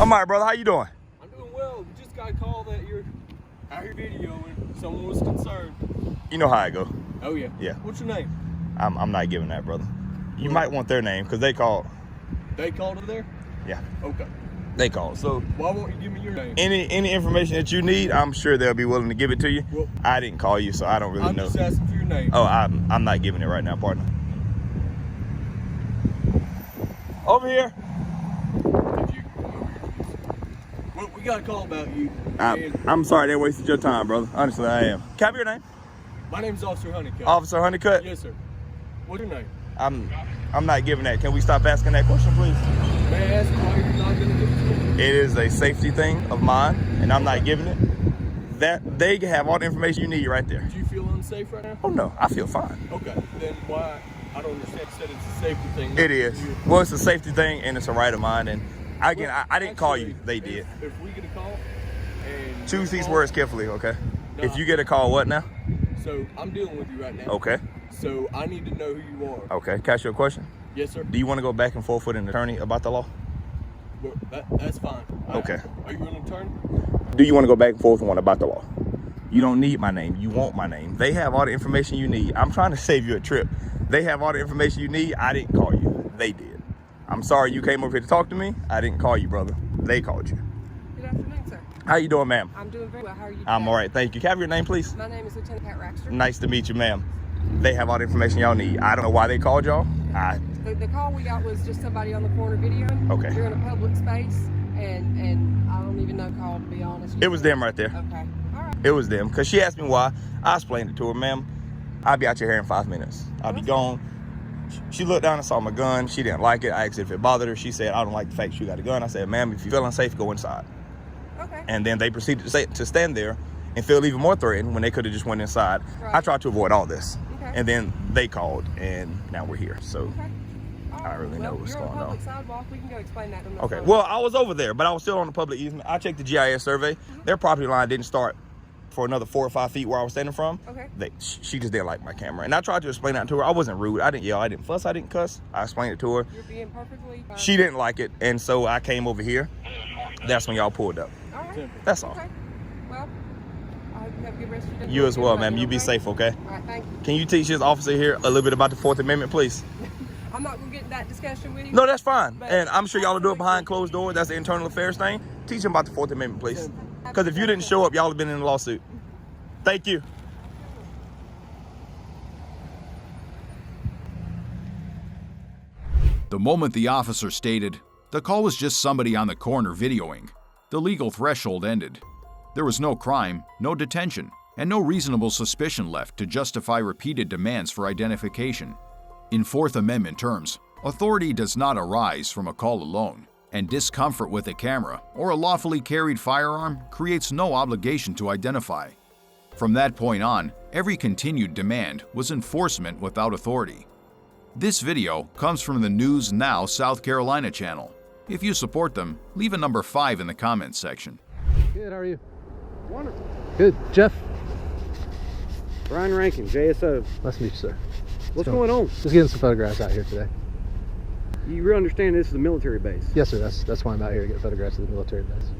I'm all right, brother. How you doing? I'm doing well. We just got a call that you're out here videoing. Someone was concerned. You know how I go. Oh, yeah. Yeah. What's your name? I'm not giving that, brother. You might want their name because they called. They called it there? Yeah. Okay. They called. So why won't you give me your name? any information that you need, I'm sure they'll be willing to give it to you. Well, I didn't call you, so I don't really know. I'm just asking for your name. Oh, I'm not giving it right now, partner. Over here. Well, we got a call about you. I'm sorry they wasted your time, brother. Honestly, I am. Can I have your name? My name's Officer Honeycutt. Officer Honeycutt? Yes, sir. What's your name? I'm not giving that. Can we stop asking that question, please? May I ask why you're not going to give it to me? It is a safety thing of mine, and I'm not giving it. That they have all the information you need right there. Do you feel unsafe right now? Oh no, I feel fine. Okay, then why? I don't understand. You said it's a safety thing. It is. Well, it's a safety thing, and it's a right of mine. And again, I didn't call you. They did. If we get a call, and choose these words carefully, okay? No, if you get a call, what now? So I'm dealing with you right now. Okay. So I need to know who you are. Okay. Can I ask you a question? Yes, sir. Do you want to go back and forth with an attorney about the law? Well, that's fine. Okay. Are you an attorney? Do you want to go back and forth with one about the law? You don't need my name. You want my name. They have all the information you need. I'm trying to save you a trip. They have all the information you need. I didn't call you. They did. I'm sorry you came over here to talk to me. I didn't call you, brother. They called you. Good afternoon, sir. How you doing, ma'am? I'm doing very well. How are you today? I'm all right, thank you. Can I have your name, please? My name is Lieutenant Pat Raxter. Nice to meet you, ma'am. They have all the information y'all need. I don't know why they called y'all. The call we got was just somebody on the corner videoing. Okay. You're in a public space, and I don't even know call, to be honest. It was them right there. Okay. All right. It was them. Because she asked me why. I explained it to her, ma'am. I'll be out your hair in 5 minutes. I'll be gone. She looked down and saw my gun. She didn't like it. I asked if it bothered her. She said, I don't like the fact you got a gun. I said, ma'am, if you feel unsafe, go inside. Okay. And then they proceeded to stand there and feel even more threatened when they could have just went inside. Right. I tried to avoid all this. Okay. And then they called, and now we're here. So okay. I don't really know what's going on. You're on the public sidewalk. We can go explain that to them. Okay. Well, I was over there, but I was still on the public easement. I checked the GIS survey. Their property line didn't start for another 4 or 5 feet where I was standing from. Okay. She just didn't like my camera. And I tried to explain that to her. I wasn't rude. I didn't yell. I didn't fuss. I didn't cuss. I explained it to her. You're being perfectly fine. She didn't like it. And so I came over here. That's when y'all pulled up. All right. That's all. Okay. Well, I hope you have a good rest of your day. You as well, ma'am. You be safe, okay? All right, thank you. Can you teach this officer here a little bit about the 4th Amendment, please? I'm not going to get in that discussion with you. No, that's fine. And I'm sure y'all will do it behind closed doors. That's the internal affairs thing. Teach him about the 4th Amendment, please. Because if you didn't show up, y'all have been in a lawsuit. Thank you. The moment the officer stated, the call was just somebody on the corner videoing, the legal threshold ended. There was no crime, no detention, and no reasonable suspicion left to justify repeated demands for identification. In 4th Amendment terms, authority does not arise from a call alone, and discomfort with a camera or a lawfully carried firearm creates no obligation to identify. From that point on, every continued demand was enforcement without authority. This video comes from the News Now South Carolina channel. If you support them, leave a number 5 in the comments section. Good, how are you? Wonderful. Good. Jeff? Brian Rankin, JSO. Nice to meet you, sir. What's going on? Just getting some photographs out here today. You really understand this is a military base? Yes, sir. That's why I'm out here to get photographs of the military base.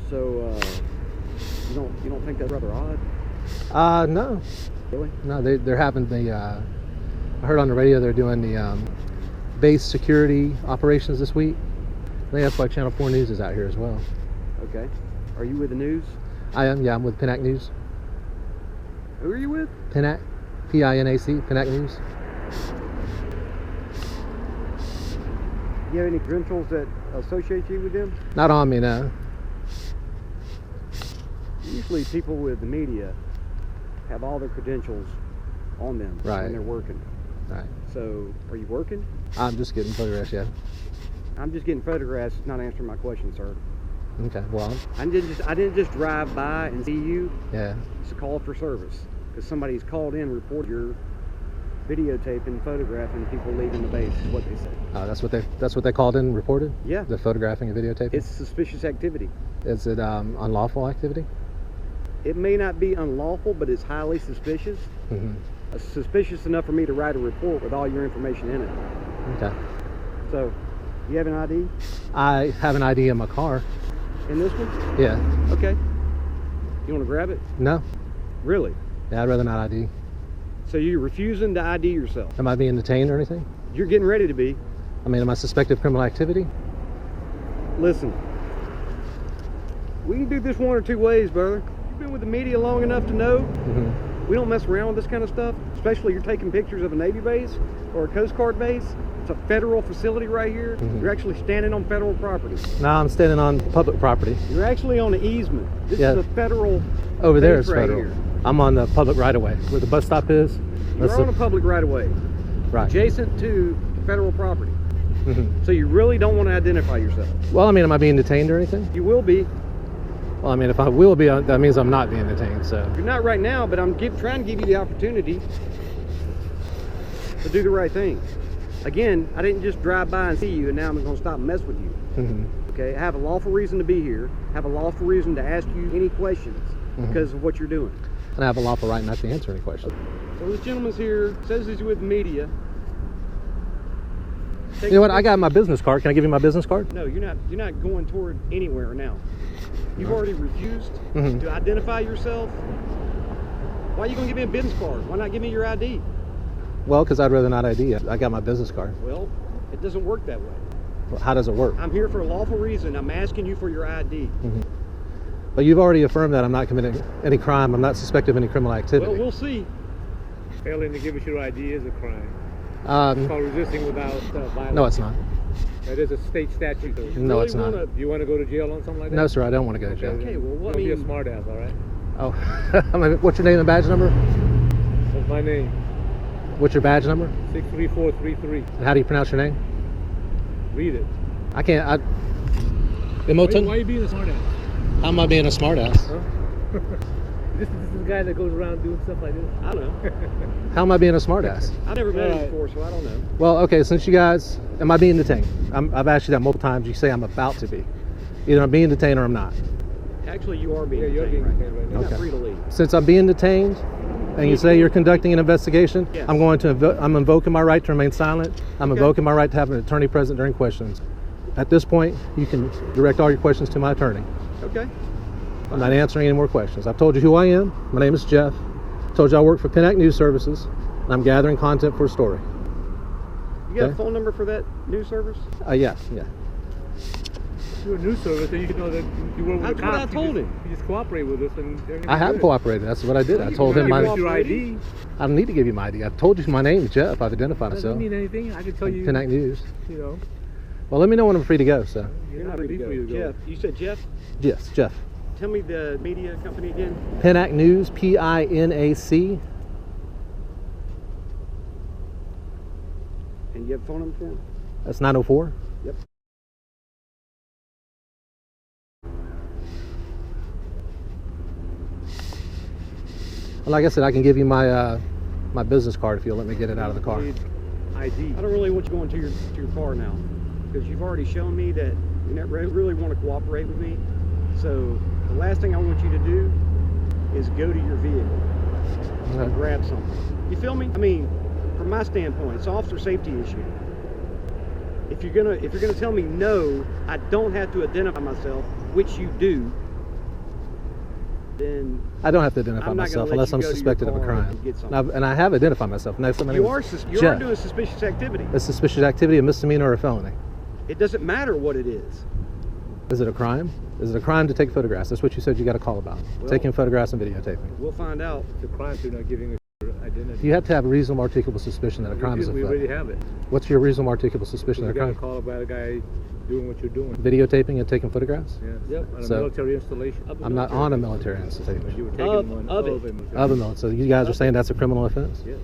So, you don't think that's rather odd? No. Really? No, they're having the, I heard on the radio they're doing the base security operations this week. I think that's why Channel 4 News is out here as well. Okay. Are you with the news? I am, yeah, I'm with Pinac News. Who are you with? Pinac, P-I-N-A-C, Pinac News. Do you have any credentials that associate you with them? Not on me, no. Usually people with the media have all their credentials on them right. when they're working. Right. So, are you working? I'm just getting photographs, yeah. I'm just getting photographs, not answering my question, sir. Okay, well. I didn't just drive by and see you. Yeah. It's a call for service. Because somebody's called in, reported you're videotaping, photographing people leaving the base, is what they said. That's what they called in and reported? Yeah. The photographing and videotaping? It's suspicious activity. Is it unlawful activity? It may not be unlawful, but it's highly suspicious. Mm-hmm. Suspicious enough for me to write a report with all your information in it. Okay. So, You have an ID? I have an ID in my car. In this one? Yeah. Okay. You want to grab it? No. Really? Yeah, I'd rather not ID. So you're refusing to ID yourself? Am I being detained or anything? You're getting ready to be. I mean, am I suspected of criminal activity? Listen, we can do this one or two ways, brother. You've been with the media long enough to know we don't mess around with this kind of stuff, especially you're taking pictures of a Navy base or a Coast Guard base. It's a federal facility right here. You're actually standing on federal property. No, I'm standing on public property. You're actually on an easement. This is a federal Over there base is right federal. here. I'm on the public right-of-way where the bus stop is. You're on a public right-of-way, right adjacent to federal property. So you really don't want to identify yourself. Well, I mean, am I being detained or anything? You will be. Well, I mean, if I will be, that means I'm not being detained, so. You're not right now, but I'm trying to give you the opportunity to do the right thing. Again, I didn't just drive by and see you and now I'm going to stop and mess with you. Okay, I have a lawful reason to be here. I have a lawful reason to ask you any questions because of what you're doing. And I have a lawful right not to answer any questions. So this gentleman's here, says he's with the media. You know what? I got my business card. Can I give you my business card? No, you're not going toward anywhere now. You've already refused to identify yourself. Why are you going to give me a business card? Why not give me your ID? Well, because I'd rather not ID it. I got my business card. Well, it doesn't work that way. Well, how does it work? I'm here for a lawful reason. I'm asking you for your ID. But you've already affirmed that I'm not committing any crime. I'm not suspected of any criminal activity. Well, we'll see. Failing to give us your ID is a crime. It's called resisting without violence. No, it's not. That is a state statute. Do No, it's not. you want to go to jail on something like that? No, sir, I don't want to go to jail. Okay, well, what Don't be a smart ass, all right? Oh, I mean, what's your name and badge number? That's my name. What's your badge number? 63433. And how do you pronounce your name? Read it. I can't. Why are you being a smart ass? How am I being a smartass? Huh? This is the guy that goes around doing stuff like this. I don't know. How am I being a smartass? I've never met him before, so I don't know. Well, okay, since you guys, am I being detained? I've asked you that multiple times. You say I'm about to be. Either I'm being detained or I'm not. Actually, you are being you're detained being right detained now. right now. You're not Okay. free to leave. Since I'm being detained, and you say you're conducting an investigation, Yes. I'm invoking my right to remain silent. I'm invoking my right to have an attorney present during questions. At this point, you can direct all your questions to my attorney. Okay. I'm not answering any more questions. I've told you who I am. My name is Jeff. I told you I work for Pennac News Services, and I'm gathering content for a story. You got Okay. a phone number for that news service? Yeah. If you're a news service, then you should know that you work with That's the what cops. I told him. You just cooperate with us and everything's I have good. cooperated. That's what I did. I told him You my. want your ID. I don't need to give you my ID. I've told you my name is Jeff. I've identified Doesn't myself. mean anything. I can tell you. Pennac News. You know. Well, let me know when I'm free to go. So. You're not free to go. Jeff, you said Jeff? Yes, Jeff. Tell me the media company again. Pennac News, PINAC. And you have a phone number for him? That's 904. Yep. Like I said, I can give you my my business card if you'll let me get it out of the car. ID. I don't really want you going to your car now, because you've already shown me that you not really want to cooperate with me. So the last thing I want you to do is go to your vehicle and grab something. You feel me? I mean, from my standpoint, it's an officer safety issue. If you're gonna tell me no, I don't have to identify myself, which you do, then I don't have to identify I'm not gonna myself let unless you I'm go to your suspected of a car crime. and get something. And I have identified myself. Next time you are doing suspicious activity. A suspicious activity, a misdemeanor, or a felony. It doesn't matter what it is. Is it a crime? Is it a crime to take photographs? That's what you said you got a call about. Well, Taking photographs and videotaping. We'll find out. It's a crime for not giving us your identity. You have to have a reasonable articulable suspicion that a crime is We already afoot. have it. What's your reasonable articulable suspicion You that a got a crime? call about a guy doing what you're doing. Videotaping and taking photographs? Yeah. Yep. On a So- military installation. I'm not on a military installation. You were taking Of one it. of a military. Of a military. So you guys are saying that's a criminal offense? Yeah.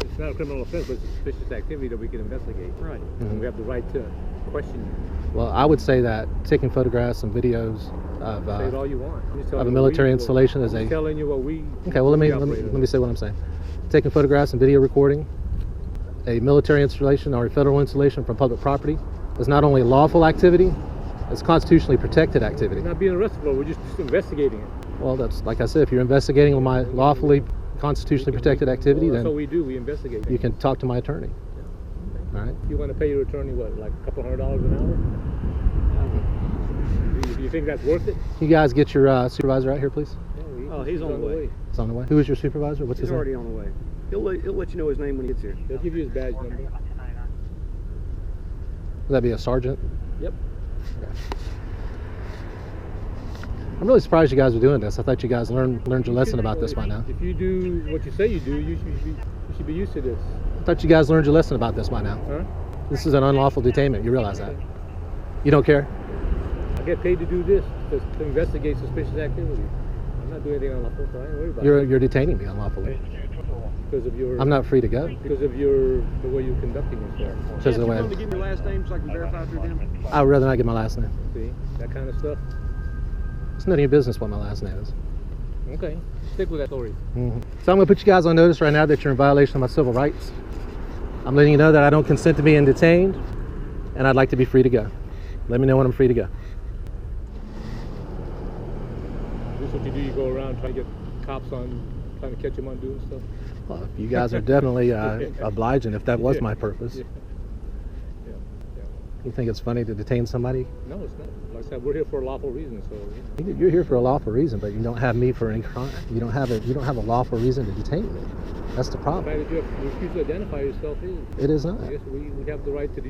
It's not a criminal offense, but it's suspicious activity that we can investigate. Right. And we have the right to question you. Well, I would say that taking photographs and videos of Say it all you want. I'm just telling of a you military what we- installation is I'm just a. telling you what we. Okay, well let me operate on. say what I'm saying. Taking photographs and video recording a military installation or a federal installation from public property is not only a lawful activity, it's constitutionally protected activity. We're not being arrested for it. We're just investigating it. Well, that's like I said, if you're investigating my lawfully constitutionally protected activity, Well, that's what then we do. We investigate. you can talk to my attorney. All right. You want to pay your attorney, what, like a couple $100 an hour? Do you think that's worth it? You guys get your supervisor out here, please. Oh, he's on the way. He's on the way. Who is your supervisor? What's He's his name? already on the way. He'll let you know his name when he gets here. They'll give you his badge number. Would that be a sergeant? Yep. Okay. I'm really surprised you guys are doing this. I thought you guys learned your lesson about this by now. If you do what you say you do, you should be used to this. I thought you guys learned your lesson about this by now. Huh? This is an unlawful detainment. You realize that? You don't care? I get paid to do this, to investigate suspicious activity. I'm not doing anything unlawful, so I ain't worried about it. You're detaining me unlawfully. Because of your... I'm not free to go. Because of the way you're conducting yourself. Because of the way. You want to give me your last name so I can verify through them? I would rather not give my last name. See? That kind of stuff. It's none of your business what my last name is. Okay. Stick with that story. Mm-hmm. So I'm going to put you guys on notice right now that you're in violation of my civil rights. I'm letting you know that I don't consent to being detained, and I'd like to be free to go. Let me know when I'm free to go. This is what you do? You go around trying to get cops trying to catch them on doing stuff? Well, you guys are definitely obliging if that was my purpose. Yeah. You think it's funny to detain somebody? No, it's not. Like I said, we're here for a lawful reason, so... You're here for a lawful reason, but you don't have me for any crime. You don't have a lawful reason to detain me. That's the The problem. fact that you refuse to identify yourself is... It is not. Yes, we have the right to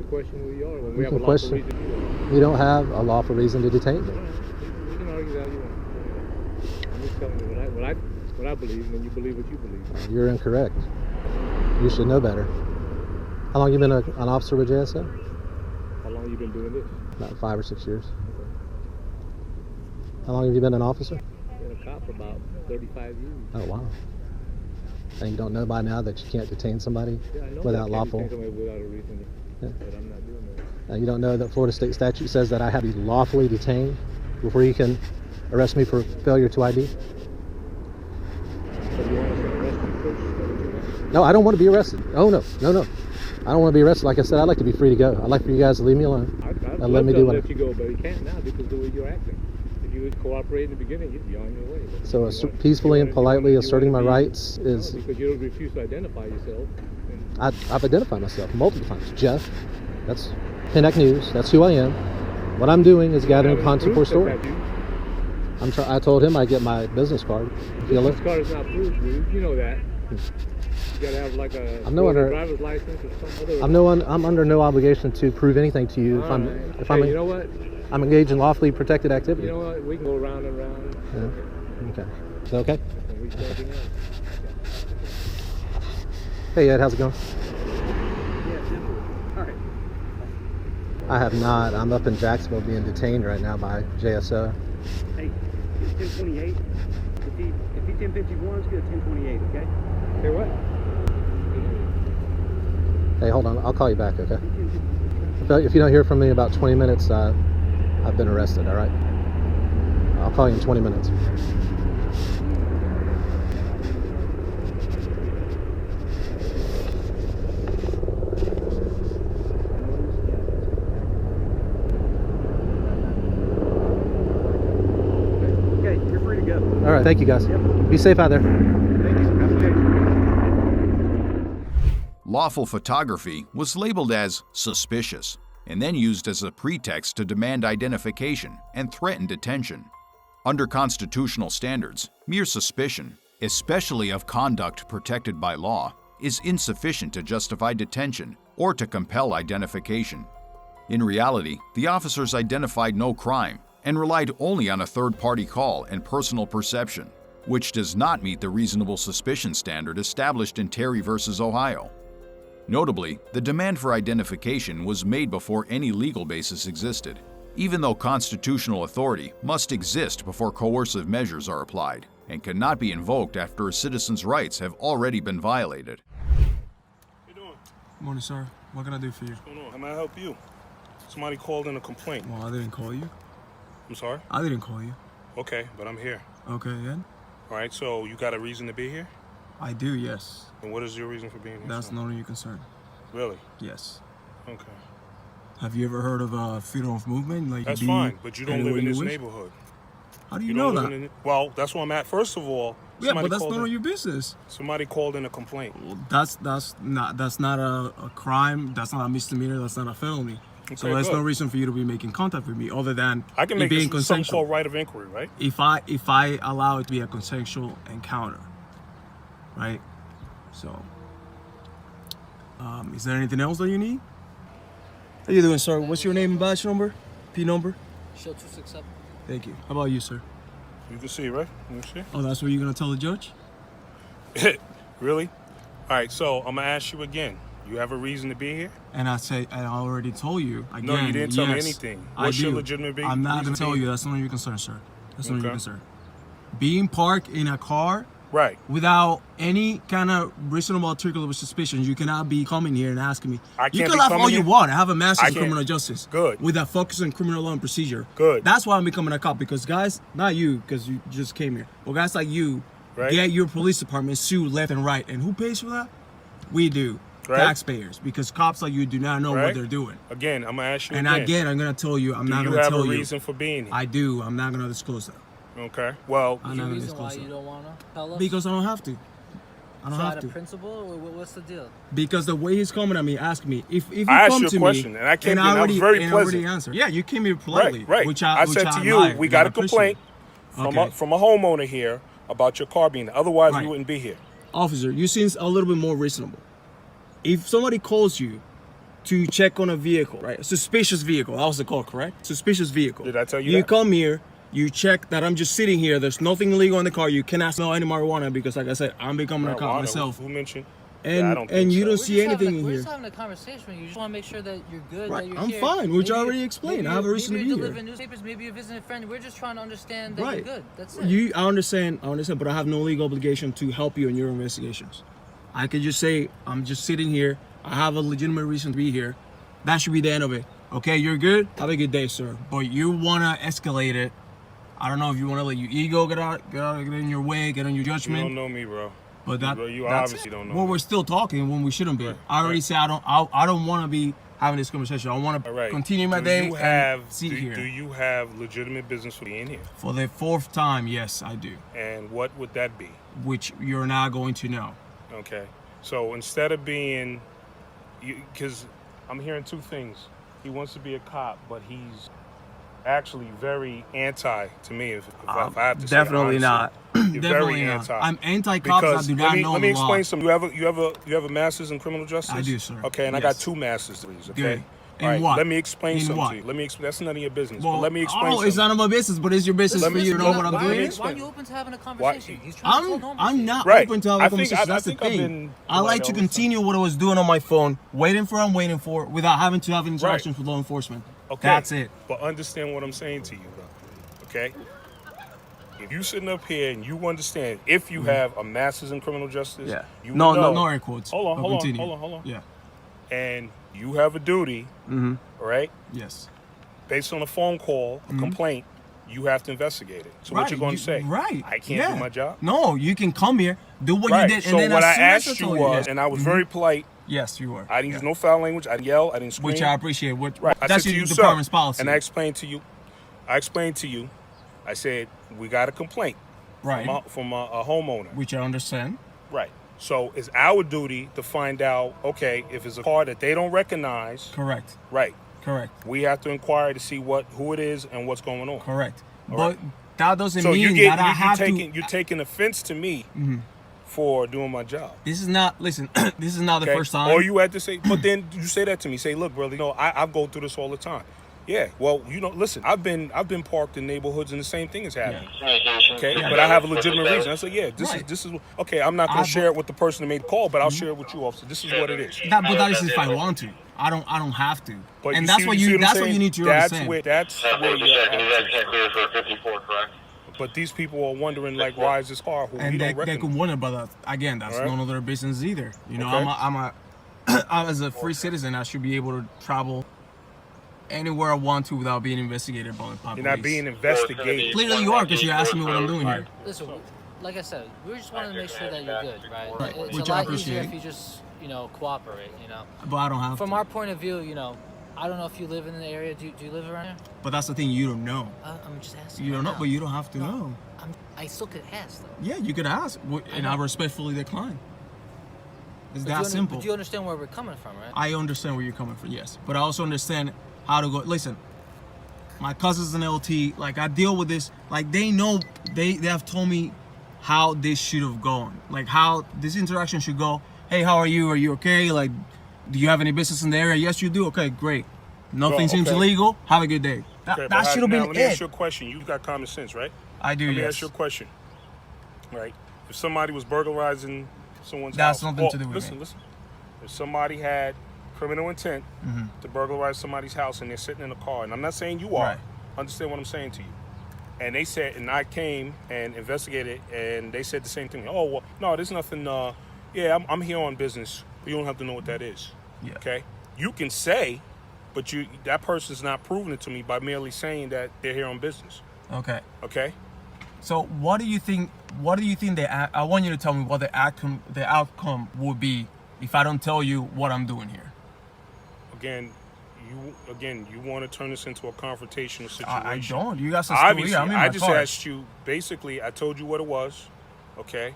question who we are when we have a can lawful question. reason to do that. You don't have a lawful reason to detain me. All right. We can argue that you want. I'm just telling you what I believe, and then you believe what you believe. You're incorrect. You should know better. How long you been an officer with JSO? How long have you been doing this? About 5 or 6 years. How long have you been an officer? I've been a cop for about 35 years. Oh, wow. And you don't know by now that you can't detain somebody Yeah, I know without that I lawful... can't detain somebody without a reason, Yeah. but I'm not doing that. You don't know that Florida state statute says that I have to be lawfully detained before you can arrest me for failure to ID? So you want us to arrest you first? Is that what you want? No, I don't want to be arrested. Oh, no. I don't want to be arrested. Like I said, I'd like to be free to go. I'd like for you guys to leave me alone. I'd and love let me to do what let you go, but you can't now because of the way you're acting. If you would cooperate in the beginning, you'd be on your way. But So you peacefully and politely asserting my be- rights is... No, because you refuse to identify yourself. And I've identified myself multiple times. Jeff, that's Connect News. That's who I am. What I'm doing is gathering that was content for a proof story. that you- I told him I'd get my business card. This card is not proof, dude. You know that. You gotta have like a driver's license or some other. I'm under no obligation to prove anything to you you know what? I'm engaged in lawfully protected activity. You know what? We can go round and round. Yeah. Okay. Is that okay? And we can do anything else. Hey Ed, how's it going? Yeah, simple. All right. I have not. I'm up in Jacksonville being detained right now by JSO. Hey, it's 1028. If he 1051, it's good. 1028. Okay. Hey, what? Hey, hold on. I'll call you back, okay? If you don't hear from me in about 20 minutes, I've been arrested, all right? I'll call you in 20 minutes. Okay, you're free to go. All right, thank you guys. Be safe out there. Thank you. Have a good day. Lawful photography was labeled as suspicious and then used as a pretext to demand identification and threaten detention. Under constitutional standards, mere suspicion, especially of conduct protected by law, is insufficient to justify detention or to compel identification. In reality, the officers identified no crime and relied only on a third-party call and personal perception, which does not meet the reasonable suspicion standard established in Terry v. Ohio. Notably, the demand for identification was made before any legal basis existed, even though constitutional authority must exist before coercive measures are applied and cannot be invoked after a citizen's rights have already been violated. How you doing? Morning, sir. What can I do for you? What's going on? How may I help you? Somebody called in a complaint. Well, I didn't call you. I'm sorry? I didn't call you. Okay, but I'm here. Okay, then? All right, so you got a reason to be here? I do, yes. And what is your reason for being here? That's sir? none of your concern. Really? Yes. Okay. Have you ever heard of freedom of movement? Like That's fine, but you don't live in this neighborhood. How do you know don't that? live in well, that's where I'm at. First of all, Yeah, but that's called none of in- your business. Somebody called in a complaint. Well, that's not a crime. That's not a misdemeanor. That's not a felony. So Okay, there's no good. reason for you to be making contact with me other than I can it make being this something consensual. called right of inquiry, right? If I allow it to be a consensual encounter, right? So, is there anything else that you need? How you doing, sir? What's your name and badge number? P number? Show 267. Thank you. How about you, sir? You can see, right? You can Oh, that's what you're gonna tell the judge? see? Really? All right, so I'm gonna ask you again. You have a reason to be here? And I already told you. Again, No, you didn't tell me yes, anything. I What's your do. legitimate I'm not reason gonna to tell be you. here? That's none of your concern, sir. That's none of your Okay. concern. Being parked in a car Right. without any kind of reasonable articulable suspicion, you cannot be coming here and asking me. I You can't can be laugh coming all you here? want. I have a I master's in can't. criminal justice. Good. With a focus on criminal law and procedure. Good. That's why I'm becoming a cop, because guys, not you, because you just came here, but guys like you, Right. get your police department sued left and right. And who pays for that? We do. Right. Taxpayers. Because cops like you do not know what Right. they're doing. Again, I'm gonna ask you And again. again, I'm gonna tell you, I'm Do not you gonna have tell a you. reason for being here? I do. I'm not gonna disclose that. Okay. Well, I'm Is not there a gonna reason why disclose you that. don't want to tell us? Because I don't have to. I don't So have out to. of principle, or what's the deal? Because the way he's coming at me, ask me if you I asked come you a to question, me, and I came in, I was already, very and I already pleasant. answered. Yeah, you came here politely. right. Which I which said to you, admire we and got I a complaint appreciate. Okay. from a homeowner here about your car being there. Otherwise, Right. we wouldn't be here. Officer, you seem a little bit more reasonable. If somebody calls you to check on a vehicle, right? A suspicious vehicle. That was the call, correct? Suspicious vehicle. Did I tell you You that? come here, you check that I'm just sitting here. There's nothing illegal in the car. You cannot smell any marijuana because, like I said, I'm becoming a cop Marijuana, myself. Who mentioned? And Yeah, I don't think and you so. don't We're see just anything having in we're here. just having a conversation with you. You just want to make sure that you're good, Right, that you're I'm here. fine, which I Maybe already explained. maybe I have a you're- reason maybe to you're be here. delivering newspapers, maybe you're visiting a friend. We're just trying to understand that Right. you're good. That's it. I understand, but I have no legal obligation to help you in your investigations. I could just say, I'm just sitting here. I have a legitimate reason to be here. That should be the end of it. Okay, you're good? Have a good day, sir. But you want to escalate it. I don't know if you want to let your ego get in your way, get on your You judgment. don't know me, bro. But that, Bro, you that's obviously it. don't know Well, me. we're still talking when we shouldn't be. Right, I already right. said I don't want to be having this conversation. I want to All right. continue my Do day you have, and sit do, here. do you have legitimate business for being here? For the fourth time, yes, I do. And what would that be? Which you're not going to know. Okay. So instead of being, because I'm hearing two things. He wants to be a cop, but he's actually very anti to me. If I have to say it Definitely honestly. not. You're Definitely very not. anti. I'm anti-cops. I Because do not know let me the law. explain something. You have a master's in criminal justice. I do, sir. Okay, and I Yes. got 2 master's degrees. Okay. Good. In All right, what? Let me explain In something what? to you. Let me explain. That's none of your business. Well, but let me explain it's something. none of my business, but it's your business Let for me you to know explain- what I'm let me doing. Why explain. are you open to having a conversation? He's trying to tell normal I'm not Right. open to have I a think- conversation. I That's the think I've thing. been I like polite to all the continue what I was doing on my phone, waiting for, without having to have interactions Right. with law enforcement. Okay. That's it. But understand what I'm saying to you, though. Okay. If you sitting up here and you understand, if you have a master's in criminal justice, Yeah. you No, know, no air quotes. Hold on, But hold on, continue. hold on. Yeah. And you have a duty, Mm-hmm. all right? Yes. Based on a phone call, a complaint, you have to investigate it. So what you going to say? Right. I can't Yeah. do my job? No, you can come here, do what Right. you did, So and then what as I soon as asked you told was, yeah. and I was very polite, Yes, you were. I didn't use no foul language, I didn't yell, I didn't scream. Which I appreciate. What, Right. I that's said to your you, department's sir, policy. and I explained to you, I said, we got a complaint right. from a homeowner. Which I understand. Right. So it's our duty to find out, okay, if it's a car that they don't recognize, Correct. right, Correct. we have to inquire to see who it is and what's going on. Correct. All But right. that doesn't So mean that I have you're taking offense to me for doing my job. This is not. Listen. This is not the Okay? first time. Or you had to say, but then you say that to me. Say, look, brother, I go through this all the time. Yeah, well, listen, I've been parked in neighborhoods and the same thing is happening. Okay, Yeah. but I have a legitimate reason. I said, yeah, this Right. is okay. I'm not gonna share it with the person who made the call, but I'll share it with you, officer. This is what it is. But that is if I want to. I don't have to. But And you that's see- what see you. I'm That's what saying? you need to That's understand. where you're at. can't clear for 54, correct? But these people are wondering, like, why is this car who we And don't they recognize? could wonder about that. Again, that's All right. none of their business either. You know, Okay. I'm as a free citizen, I should be able to travel anywhere I want to without being investigated by the police. You're not being investigated. Clearly you are, because you're asking me what I'm doing here. Listen, like I said, we just wanted to make sure that you're good, right? Right, It's which a I lot easier appreciate. if you just, cooperate, But I don't have From to. our point of view, I don't know if you live in the area. Do you live around here? But that's the thing, you don't know. I'm just asking. You don't know, now. but you don't have to know. I still could ask though. Yeah, you could ask, and I respectfully decline. It's that simple. But you understand where we're coming from, right? I understand where you're coming from, yes. But I also understand how to go. Listen, my cousin's an LT. Like, I deal with this. Like, they know, they have told me how this should have gone. Like, how this interaction should go. Hey, how are you? Are you okay? Like, do you have any business in the area? Yes, you do. Okay, great. Nothing seems illegal. Have a good day. That should have been it. Let me ask you a question. You got common sense, right? I do, Let me yes. ask you a question. Right? If somebody was burglarizing someone's That's house. nothing to do with me. Listen. If somebody had criminal intent to burglarize somebody's house and they're sitting in a car, and I'm not saying you are, Right. understand what I'm saying to you. And they said, and I came and investigated, and they said the same thing. Oh, well, no, there's nothing. Yeah, I'm here on business. You don't have to know what that is. Yeah. Okay? You can say, but that person's not proving it to me by merely saying that they're here on business. Okay. Okay? So what do you think? I want you to tell me what the outcome would be if I don't tell you what I'm doing here. Again, you want to turn this into a confrontational situation. I don't. You got some Obviously, story. I just asked you. Basically, I told you what it was. Okay.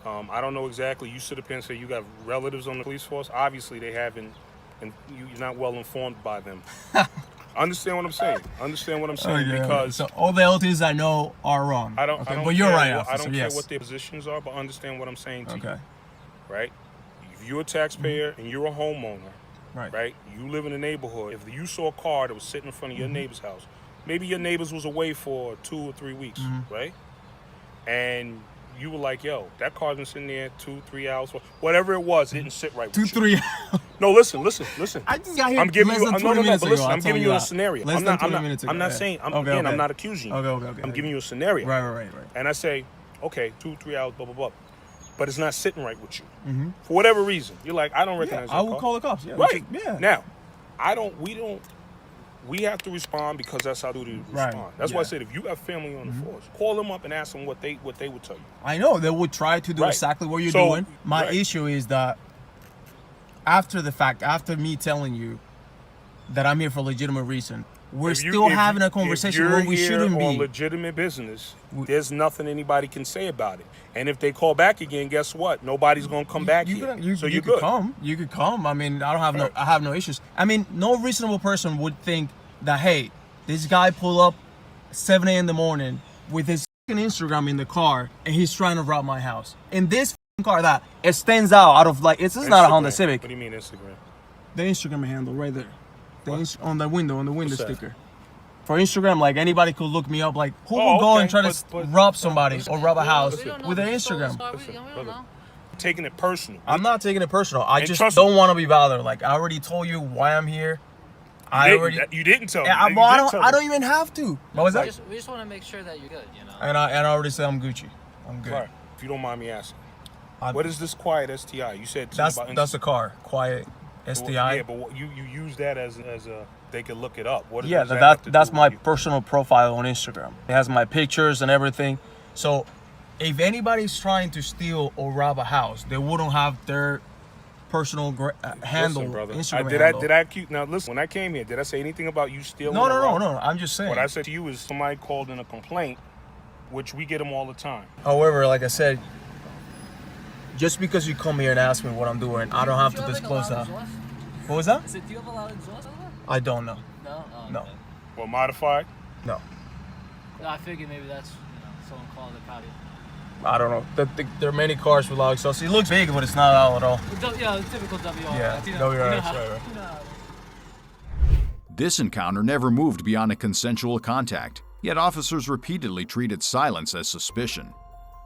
I don't know exactly. You sit up here and say you got relatives on the police force. Obviously, they haven't, and you're not well informed by them. Understand what I'm saying? Because so all the LTs I know are wrong. I don't. But you're right. I don't care yes. what their positions are, but understand what I'm saying to you. Okay. Right? If you're a taxpayer and you're a homeowner, right? You live in a neighborhood. If you saw a car that was sitting in front of your neighbor's house, maybe your neighbor's was away for 2 or 3 weeks, right? And you were like, yo, that car's been sitting there 2-3 hours, whatever it was, it didn't sit right with 2-3 hours. No, listen. I just got here. I'm giving you minutes but listen, ago, I'm giving you a scenario. Less than 20 minutes ago. I'm not saying, I'm not accusing you. Okay. I'm giving you a scenario. Right. And I say, okay, 2-3 hours, blah, blah, blah. But it's not sitting right with you. For whatever reason. You're like, I don't recognize that I will car. call the cops. Yeah. Right. Yeah. Now, we have to respond because that's our duty to respond. Right. That's why I said if you got family on the force, call them up and ask them what they would tell you. I know they would try to do exactly what you're doing. My issue is that after the fact, after me telling you that I'm here for a legitimate reason, we're still having a conversation where we shouldn't be. On legitimate business, there's nothing anybody can say about it. And if they call back again, guess what? Nobody's gonna come back here. So you could come. You could come. I mean, I have no issues. I mean, no reasonable person would think that, hey, this guy pull up 7 a.m. in the morning with his Instagram in the car and he's trying to rob my house. In this car that it stands out of like, this is not a Honda Civic. What do you mean Instagram? The Instagram handle right there. On the window sticker. For Instagram, like anybody could look me up. Like who will go and try to rob somebody or rob a house with their Instagram? Taking it personal. I'm not taking it personal. I just don't want to be bothered. Like I already told you why I'm here. You didn't tell me. I don't even have to. What was that? We just want to make sure that you're good, you know. And I already said I'm Gucci. I'm good. Right. If you don't mind me asking, what is this quiet STI? You said that's a car. Quiet STI. Yeah, but you use that as a they could look it up. What that's my personal profile on Instagram. It has my pictures and everything. So if anybody's trying to steal or rob a house, they wouldn't have their personal handle. Listen, brother. Instagram handle. Now listen, when I came here, did I say anything about you stealing? No. I'm just saying. What I said to you is somebody called in a complaint, which we get them all the time. However, like I said, just because you come here and ask me what I'm doing, I don't have to disclose that. What was that? Do you have a lot of exhaust over there? I don't know. No? Oh, No. okay. Well, modified? No. I figured maybe that's, someone called it probably. I don't know. There are many cars with loud exhaust. It looks big, but it's not loud at all. The typical WRX. Yeah, WRX, right. This encounter never moved beyond a consensual contact, yet officers repeatedly treated silence as suspicion.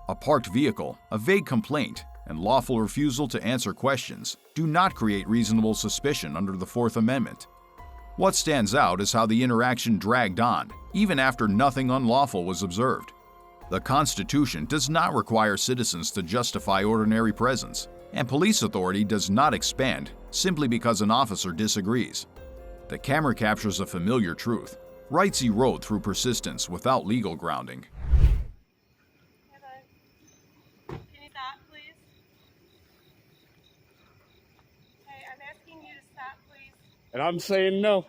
A parked vehicle, a vague complaint, and lawful refusal to answer questions do not create reasonable suspicion under the Fourth Amendment. What stands out is how the interaction dragged on, even after nothing unlawful was observed. The Constitution does not require citizens to justify ordinary presence, and police authority does not expand simply because an officer disagrees. The camera captures a familiar truth. Rights erode through persistence without legal grounding. Can you stop, please? Hey, I'm asking you to stop, please. And I'm saying no.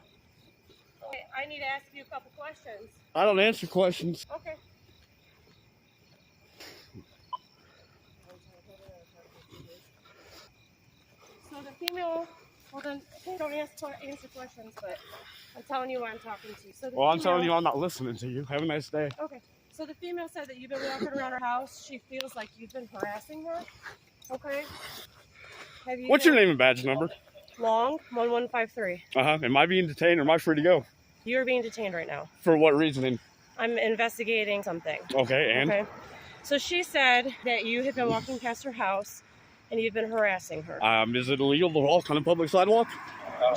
Okay, I need to ask you a couple questions. I don't answer questions. Okay. So the female, well then, don't answer questions, but I'm telling you what I'm talking to. So Well, I'm telling you I'm not listening to you. Have a nice day. Okay. So the female said that you've been walking around her house. She feels like you've been harassing her. Okay. What's your name and badge number? Long 1153. Am I being detained or am I free to go? You're being detained right now. For what reasoning? I'm investigating something. Okay, and? Okay. So she said that you had been walking past her house and you've been harassing her. Is it illegal to walk on a public sidewalk?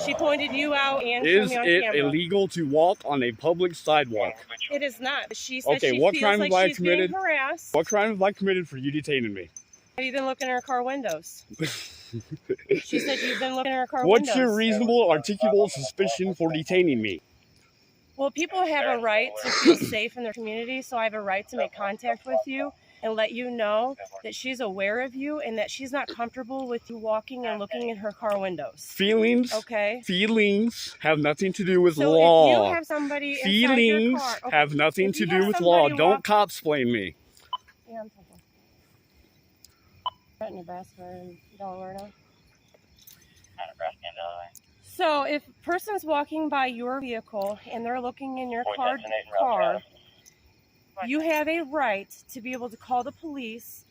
She pointed you out and Is showed me on it camera. illegal to walk on a public sidewalk? It is not. She said Okay, she what feels crime like have I she's committed? being harassed. What crime have I committed for you detaining me? Have you been looking in her car windows? She said you've been looking in her car What's windows. your reasonable, articulable suspicion for detaining me? Well, people have a right to feel safe in their community, so I have a right to make contact with you and let you know that she's aware of you and that she's not comfortable with you walking and looking in her car windows. Feelings, okay. Feelings have nothing to do with So law. if you have somebody inside Feelings your car, okay, have nothing if to you do have with law. somebody Don't cop-splain me. Yeah, I'm talking. Right in Nebraska and Delaware now. Nebraska and Delaware. So if a person's walking by your vehicle and they're looking in your car, you have a right to be able to call the police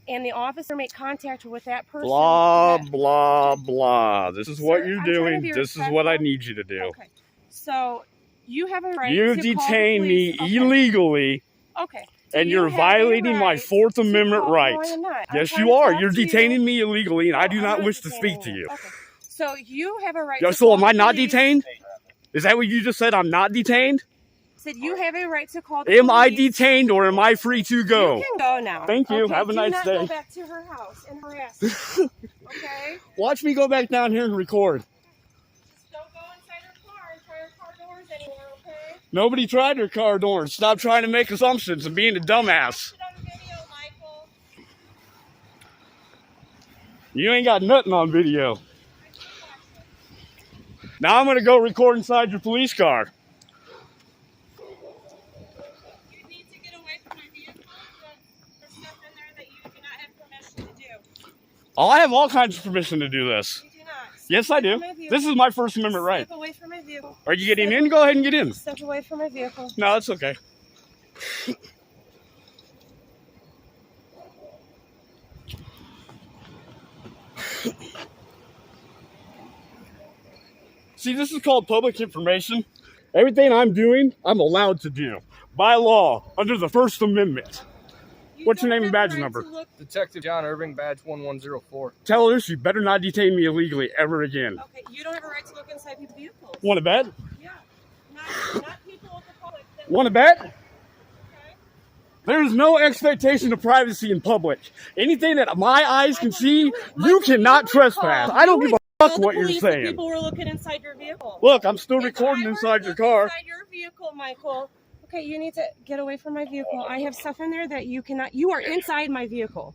and the officer make contact with that person. Blah, blah, blah. This is what you're I'm trying to doing. be This is what I respectful. need you to do. Okay. So you have a right You to call the detained me police. illegally. Okay. So And you you're have a violating my right Fourth to Amendment call- right. No, I am not. I'm Yes, trying you to are. talk You're to you. detaining me illegally, and I do I'm not not wish to detaining speak to you. Okay. So you have a right Yeah, to so call am the I not police. detained? Is that what you just said? I'm not detained? Said you have a right to call the Am I police. detained or am I free to go? You can go now. Thank you. Okay, Have a do nice not day. Go back to her house and harass her. Okay? Watch me go back down here and record. Just don't go inside her car and try her car doors anymore, okay? Nobody tried her car doors. Stop trying to make assumptions and being a dumbass. Put it on video, Michael. You ain't got nothing on video. Now I'm going to go record inside your police car. You need to get away from my vehicle. There's stuff in there that you do not have permission to do. Oh, I have all kinds of permission to do this. You do not. Yes, I do. This is my First Amendment right. Step away from my vehicle. Are you getting in? Go ahead and get in. Step away from my vehicle. No, it's okay. See, this is called public information. Everything I'm doing, I'm allowed to do by law under the First Amendment. What's your name and badge number? Detective John Irving, badge 1104. Tell her she better not detain me illegally ever again. Okay, you don't have a right to look inside people's vehicles. Want to bet? Yeah. Not people of the public. Want to bet? There's no expectation of privacy in public. Anything that my eyes can see, you cannot trespass. I don't give a fuck what you're saying. People were looking inside your vehicle. Look, I'm still recording inside your car. Inside your vehicle, Michael. Okay, you need to get away from my vehicle. I have stuff in there that you cannot. You are inside my vehicle.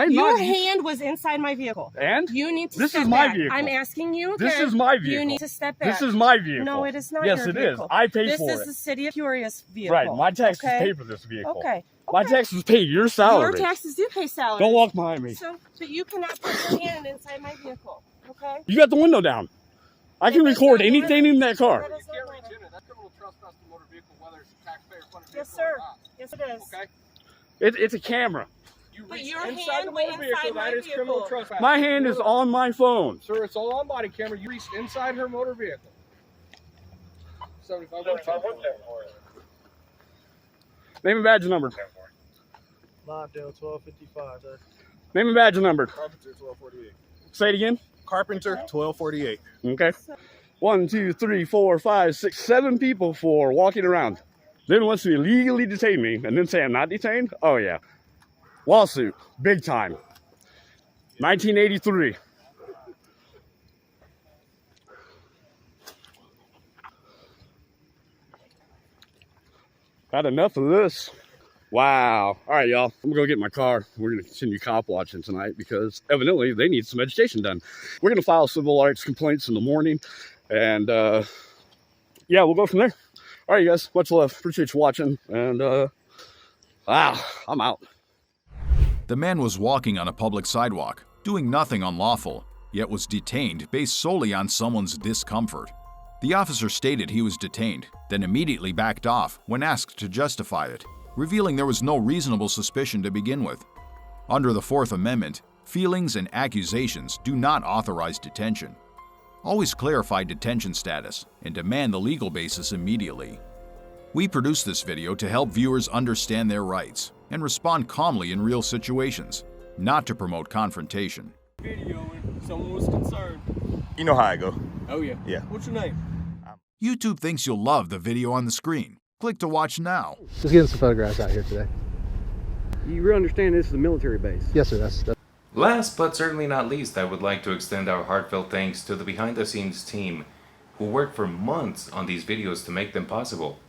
Your hand was inside my vehicle. And? You need to This step is my back. vehicle. I'm asking you. This is my vehicle. You need to step back. This is my vehicle. No, it is not yes, your it vehicle. is. I pay for it. This is the City of Furious vehicle. Right, my taxes okay? pay for this vehicle. Okay. My taxes pay your salary. Your taxes do pay salary. Don't walk behind me. So, but you cannot put your hand inside my vehicle. Okay? You got the window down. I can record anything in that car. That is not right. That's criminal trespass to motor vehicle, whether it's a taxpayer funded Yes, vehicle sir. or not. Yes, it is. Okay? It's a camera. You But reach your inside hand the went motor inside vehicle, my that is criminal vehicle. trespass. My hand is on my phone. Sir, it's all on body camera. You reached inside her motor vehicle. 75 Name and badge number. Lawndale 1255, sir. Name and badge number. Carpenter 1248. Say it again. Carpenter 1248. Okay. 1, 2, 3, 4, 5, 6, 7 people for walking around. Then wants to illegally detain me and then say I'm not detained? Oh, yeah. Lawsuit. Big time. 1983. Had enough of this. Wow. All right, y'all. I'm going to go get in my car. We're going to continue cop watching tonight because evidently they need some education done. We're going to file civil rights complaints in the morning. And yeah, we'll go from there. All right, you guys, much love. Appreciate you watching. And I'm out. The man was walking on a public sidewalk, doing nothing unlawful, yet was detained based solely on someone's discomfort. The officer stated he was detained, then immediately backed off when asked to justify it, revealing there was no reasonable suspicion to begin with. Under the Fourth Amendment, feelings and accusations do not authorize detention. Always clarify detention status and demand the legal basis immediately. We produced this video to help viewers understand their rights and respond calmly in real situations, not to promote confrontation. Videoing, someone was concerned. You know how I go. Oh yeah. Yeah. What's your name? YouTube thinks you'll love the video on the screen. Click to watch now. Just getting some photographs out here today. You really understand this is a military base? Yes, sir. That's Last but certainly not least, I would like to extend our heartfelt thanks to the behind-the-scenes team who worked for months on these videos to make them possible.